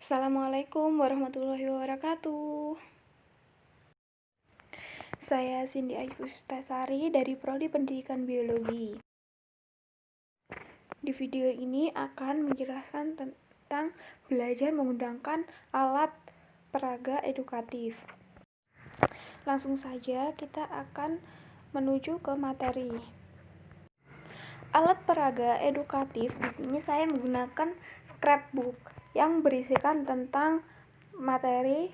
Assalamualaikum warahmatullahi wabarakatuh. Saya Cindy Ayu Puspitasari dari Prodi Pendidikan Biologi. Di video ini akan menjelaskan tentang belajar menggunakan alat peraga edukatif. Langsung saja kita akan menuju ke materi. Alat peraga edukatif di sini saya menggunakan scrapbook yang berisikan tentang materi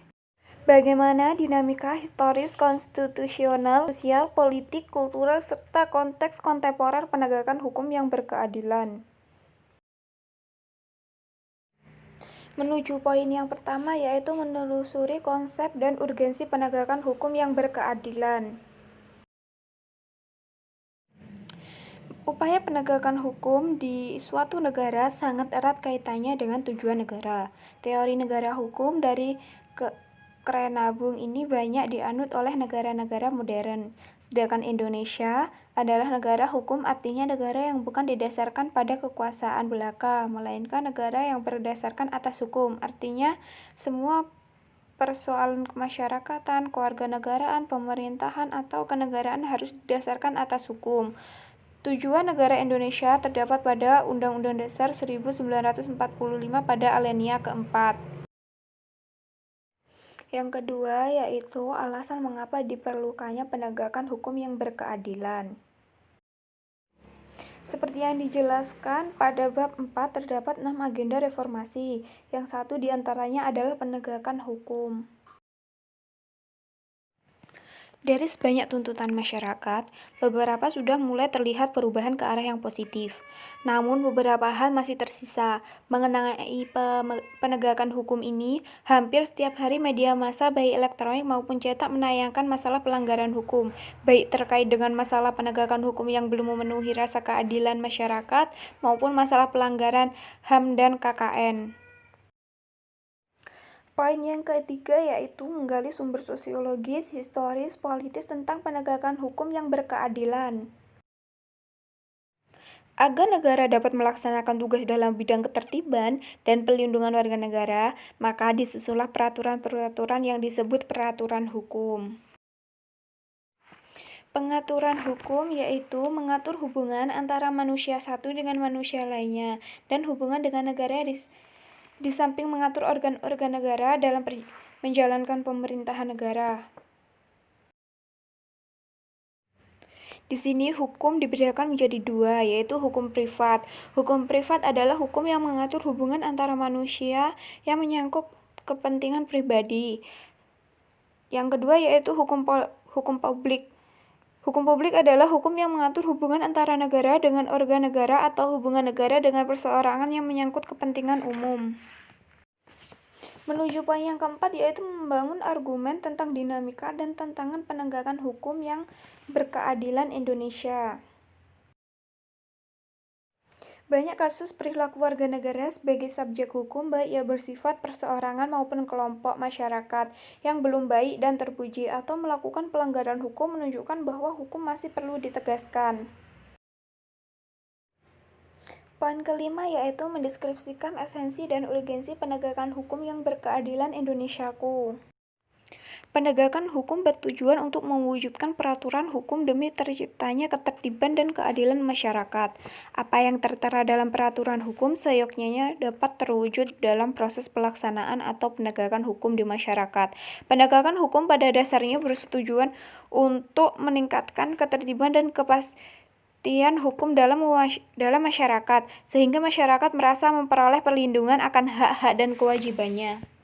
bagaimana dinamika historis, konstitusional, sosial, politik, kultural, serta konteks kontemporer penegakan hukum yang berkeadilan. Menuju poin yang pertama, yaitu menelusuri konsep dan urgensi penegakan hukum yang berkeadilan. Upaya penegakan hukum di suatu negara sangat erat kaitannya dengan tujuan negara. Teori negara hukum dari Krenabung ini banyak dianut oleh negara-negara modern. Sedangkan Indonesia adalah negara hukum, artinya negara yang bukan didasarkan pada kekuasaan belaka, melainkan negara yang berdasarkan atas hukum. Artinya semua persoalan kemasyarakatan, kewarganegaraan, pemerintahan, atau kenegaraan harus didasarkan atas hukum. Tujuan negara Indonesia terdapat pada Undang-Undang Dasar 1945 pada alinea keempat. Yang kedua yaitu alasan mengapa diperlukannya penegakan hukum yang berkeadilan. Seperti yang dijelaskan pada bab 4 terdapat 6 agenda reformasi, yang satu diantaranya adalah penegakan hukum. Dari sebanyak tuntutan masyarakat, beberapa sudah mulai terlihat perubahan ke arah yang positif. Namun beberapa hal masih tersisa. Mengenai penegakan hukum ini, hampir setiap hari media massa baik elektronik maupun cetak menayangkan masalah pelanggaran hukum, baik terkait dengan masalah penegakan hukum yang belum memenuhi rasa keadilan masyarakat maupun masalah pelanggaran HAM dan KKN. Poin yang ketiga yaitu menggali sumber sosiologis, historis, politis tentang penegakan hukum yang berkeadilan. Agar negara dapat melaksanakan tugas dalam bidang ketertiban dan pelindungan warga negara, maka disusunlah peraturan-peraturan yang disebut peraturan hukum. Pengaturan hukum yaitu mengatur hubungan antara manusia satu dengan manusia lainnya dan hubungan dengan negara di samping mengatur organ-organ negara dalam menjalankan pemerintahan negara. Di sini hukum dibedakan menjadi dua, yaitu hukum privat. Hukum privat adalah hukum yang mengatur hubungan antara manusia yang menyangkut kepentingan pribadi. Yang kedua yaitu hukum publik. Hukum publik adalah hukum yang mengatur hubungan antara negara dengan organ negara atau hubungan negara dengan perseorangan yang menyangkut kepentingan umum. Menuju poin yang keempat yaitu membangun argumen tentang dinamika dan tantangan penegakan hukum yang berkeadilan Indonesia. Banyak kasus perilaku warga negara sebagai subjek hukum, baik ia bersifat perseorangan maupun kelompok masyarakat, yang belum baik dan terpuji atau melakukan pelanggaran hukum, menunjukkan bahwa hukum masih perlu ditegaskan. Poin kelima yaitu mendeskripsikan esensi dan urgensi penegakan hukum yang berkeadilan Indonesiaku. Penegakan hukum bertujuan untuk mewujudkan peraturan hukum demi terciptanya ketertiban dan keadilan masyarakat. Apa yang tertera dalam peraturan hukum seyogyanya dapat terwujud dalam proses pelaksanaan atau penegakan hukum di masyarakat. Penegakan hukum pada dasarnya bertujuan untuk meningkatkan ketertiban dan kepastian hukum dalam masyarakat, sehingga masyarakat merasa memperoleh perlindungan akan hak-hak dan kewajibannya.